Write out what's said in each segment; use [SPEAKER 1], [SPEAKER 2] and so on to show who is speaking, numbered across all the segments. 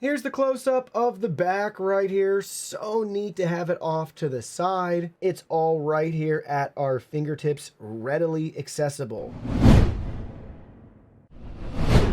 [SPEAKER 1] Here's the close-up of the back right here. So neat to have it off to the side. It's all right here at our fingertips, readily accessible.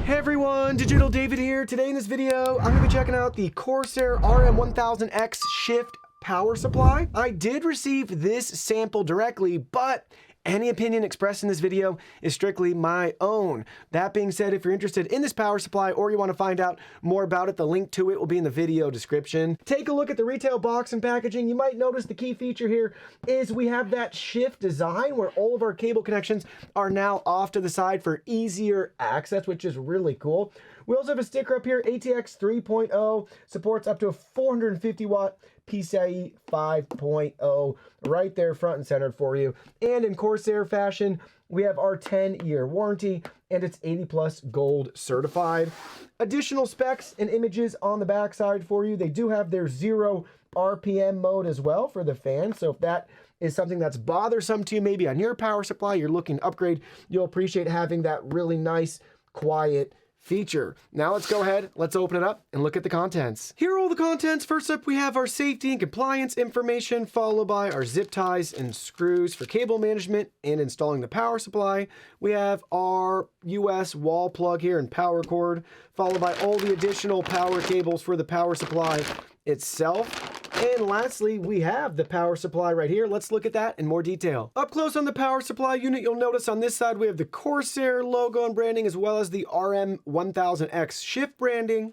[SPEAKER 1] Hey everyone, Digital David here. Today in this video, I'm going to be checking out the Corsair RM1000x Shift power supply. I did receive this sample directly, but any opinion expressed in this video is strictly my own. That being said, if you're interested in this power supply or you want to find out more about it, the link to it will be in the video description. Take a look at the retail box and packaging. You might notice the key feature here is we have that shift design where all of our cable connections are now off to the side for easier access, which is really cool. We also have a sticker up here, ATX 3.0, supports up to a 450 watt PCIe 5.0 right there front and centered for you. And in Corsair fashion, we have our 10-year warranty and it's 80+ gold certified. Additional specs and images on the backside for you. They do have their 0 RPM mode as well for the fan. So if that is something that's bothersome to you, maybe on your power supply, you're looking to upgrade, you'll appreciate having that really nice, quiet feature. Now let's go ahead, let's open it up and look at the contents. Here are all the contents. First up, we have our safety and compliance information, followed by our zip ties and screws for cable management and installing the power supply. We have our US wall plug here and power cord, followed by all the additional power cables for the power supply itself. And lastly, we have the power supply right here. Let's look at that in more detail. Up close on the power supply unit, you'll notice on this side we have the Corsair logo and branding as well as the RM1000x Shift branding.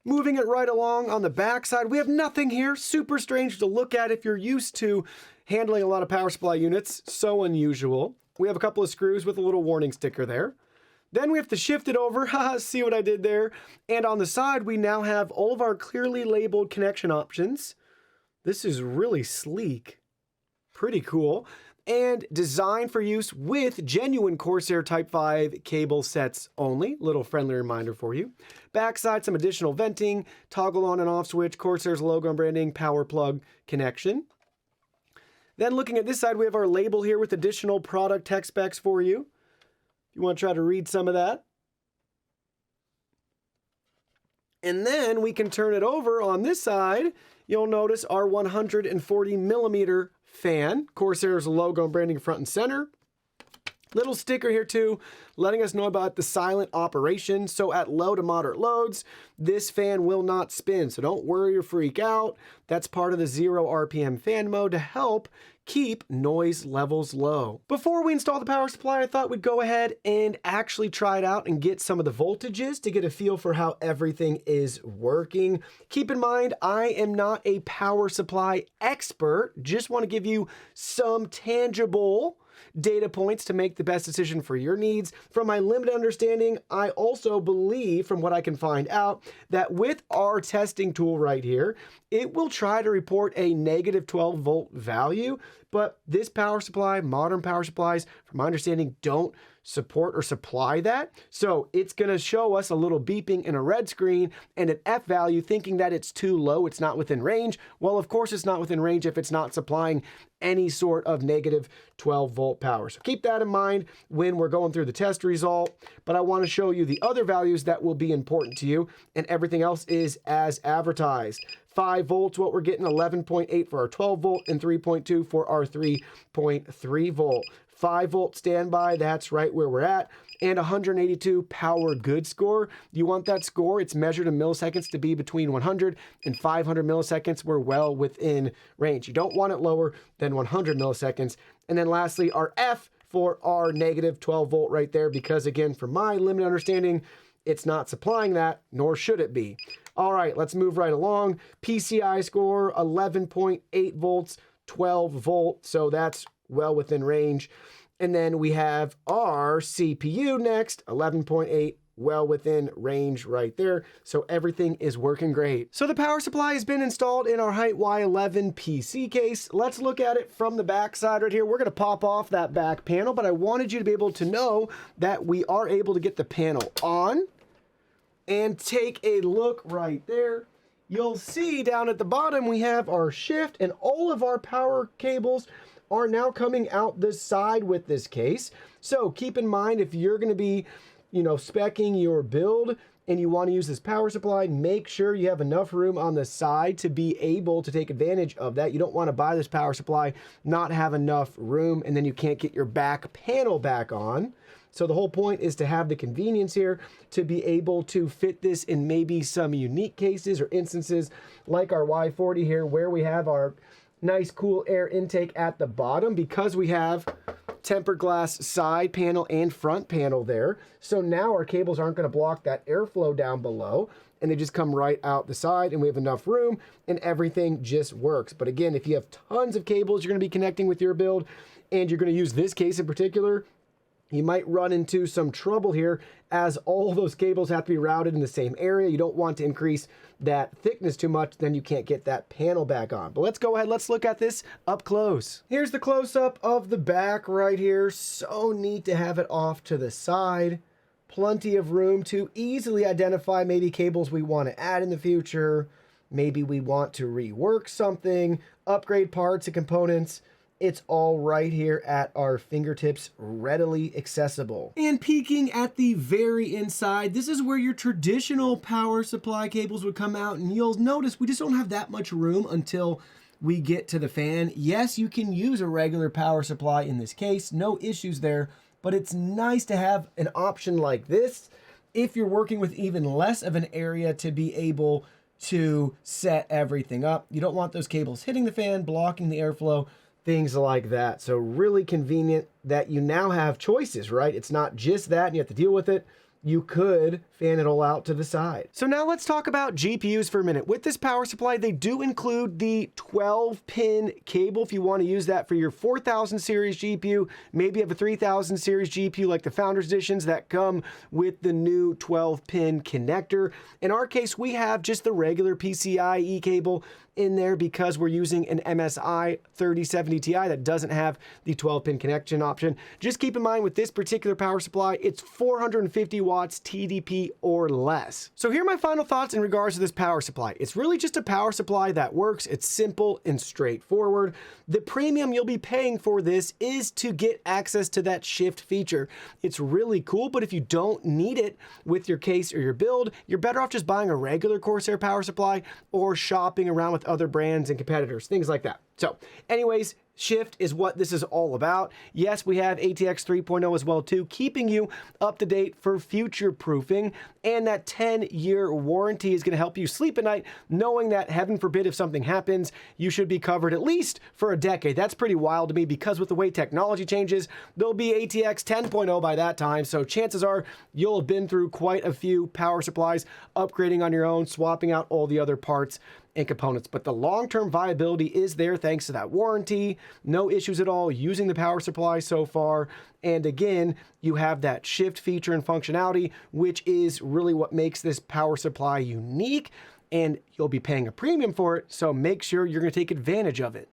[SPEAKER 1] Moving it right along on the back side, we have nothing here. Super strange to look at if you're used to handling a lot of power supply units. So unusual. We have a couple of screws with a little warning sticker there. Then we have to shift it over, see what I did there. And on the side, we now have all of our clearly labeled connection options. This is really sleek, pretty cool. And designed for use with genuine Corsair Type 5 cable sets only. Little friendly reminder for you. Backside, some additional venting, toggle on and off switch, Corsair's logo and branding, power plug connection. Then looking at this side, we have our label here with additional product tech specs for you. You want to try to read some of that. And then we can turn it over on this side. You'll notice our 140 millimeter fan, Corsair's logo and branding front and center. Little sticker here too, letting us know about the silent operation. So at low to moderate loads, this fan will not spin. So don't worry or freak out. That's part of the 0 RPM fan mode to help keep noise levels low. Before we install the power supply, I thought we'd go ahead and actually try it out and get some of the voltages to get a feel for how everything is working. Keep in mind, I am not a power supply expert. Just want to give you some tangible data points to make the best decision for your needs. From my limited understanding, I also believe, from what I can find out, that with our testing tool right here, it will try to report a negative 12 volt value, but this power supply, modern power supplies, from my understanding, don't support or supply that. So it's going to show us a little beeping in a red screen and an F value thinking that it's too low, it's not within range. Well, of course it's not within range if it's not supplying any sort of negative 12 volt power. So keep that in mind when we're going through the test result, but I want to show you the other values that will be important to you, and everything else is as advertised. 5 volts, what we're getting, 11.8 for our 12 volt and 3.2 for our 3.3 volt. 5 volt standby, that's right where we're at, and 182 power good score. You want that score, it's measured in milliseconds, to be between 100 and 500 milliseconds. We're well within range. You don't want it lower than 100 milliseconds. And then lastly, our F for our negative 12 volt right there, because again, from my limited understanding, it's not supplying that, nor should it be. All right, let's move right along. PCI score, 11.8 volts, 12 volt, so that's well within range. And then we have our CPU next, 11.8, well within range right there. So everything is working great. So the power supply has been installed in our Height Y11 PC case. Let's look at it from the back side right here. We're going to pop off that back panel, but I wanted you to be able to know that we are able to get the panel on and take a look right there. You'll see down at the bottom we have our shift, and all of our power cables are now coming out this side with this case. So keep in mind, if you're going to be, speccing your build, and you want to use this power supply, make sure you have enough room on the side to be able to take advantage of that. You don't want to buy this power supply, not have enough room, and then you can't get your back panel back on. So the whole point is to have the convenience here to be able to fit this in maybe some unique cases or instances like our Y40 here, where we have our nice cool air intake at the bottom because we have tempered glass side panel and front panel there. So now our cables aren't going to block that airflow down below, and they just come right out the side, and we have enough room and everything just works. But again, if you have tons of cables you're going to be connecting with your build, and you're going to use this case in particular, you might run into some trouble here as all those cables have to be routed in the same area. You don't want to increase that thickness too much, then you can't get that panel back on. But let's go ahead, let's look at this up close. Here's the close-up of the back right here. So neat to have it off to the side. Plenty of room to easily identify maybe cables we want to add in the future. Maybe we want to rework something, upgrade parts and components. It's all right here at our fingertips, readily accessible. And peeking at the very inside, this is where your traditional power supply cables would come out, and you'll notice we just don't have that much room until we get to the fan. Yes, you can use a regular power supply in this case, no issues there, but it's nice to have an option like this if you're working with even less of an area to be able to set everything up. You don't want those cables hitting the fan, blocking the airflow, things like that. So really convenient that you now have choices, right? It's not just that and you have to deal with it. You could fan it all out to the side. So now let's talk about GPUs for a minute. With this power supply, they do include the 12-pin cable if you want to use that for your 4000 series GPU. Maybe you have a 3000 series GPU like the Founders Editions that come with the new 12-pin connector. In our case, we have just the regular PCIe cable in there because we're using an MSI 3070 Ti that doesn't have the 12-pin connection option. Just keep in mind with this particular power supply, it's 450 watts TDP or less. So here are my final thoughts in regards to this power supply. It's really just a power supply that works. It's simple and straightforward. The premium you'll be paying for this is to get access to that shift feature. It's really cool, but if you don't need it with your case or your build, you're better off just buying a regular Corsair power supply or shopping around with other brands and competitors, things like that. So anyways, Shift is what this is all about. Yes, we have ATX 3.0 as well too, keeping you up to date for future proofing, and that 10-year warranty is going to help you sleep at night knowing that, heaven forbid, if something happens, you should be covered at least for a decade. That's pretty wild to me because with the way technology changes, there'll be ATX 10.0 by that time, so chances are you'll have been through quite a few power supplies, upgrading on your own, swapping out all the other parts and components. But the long-term viability is there thanks to that warranty. No issues at all using the power supply so far. And again, you have that shift feature and functionality, which is really what makes this power supply unique. And you'll be paying a premium for it, so make sure you're going to take advantage of it.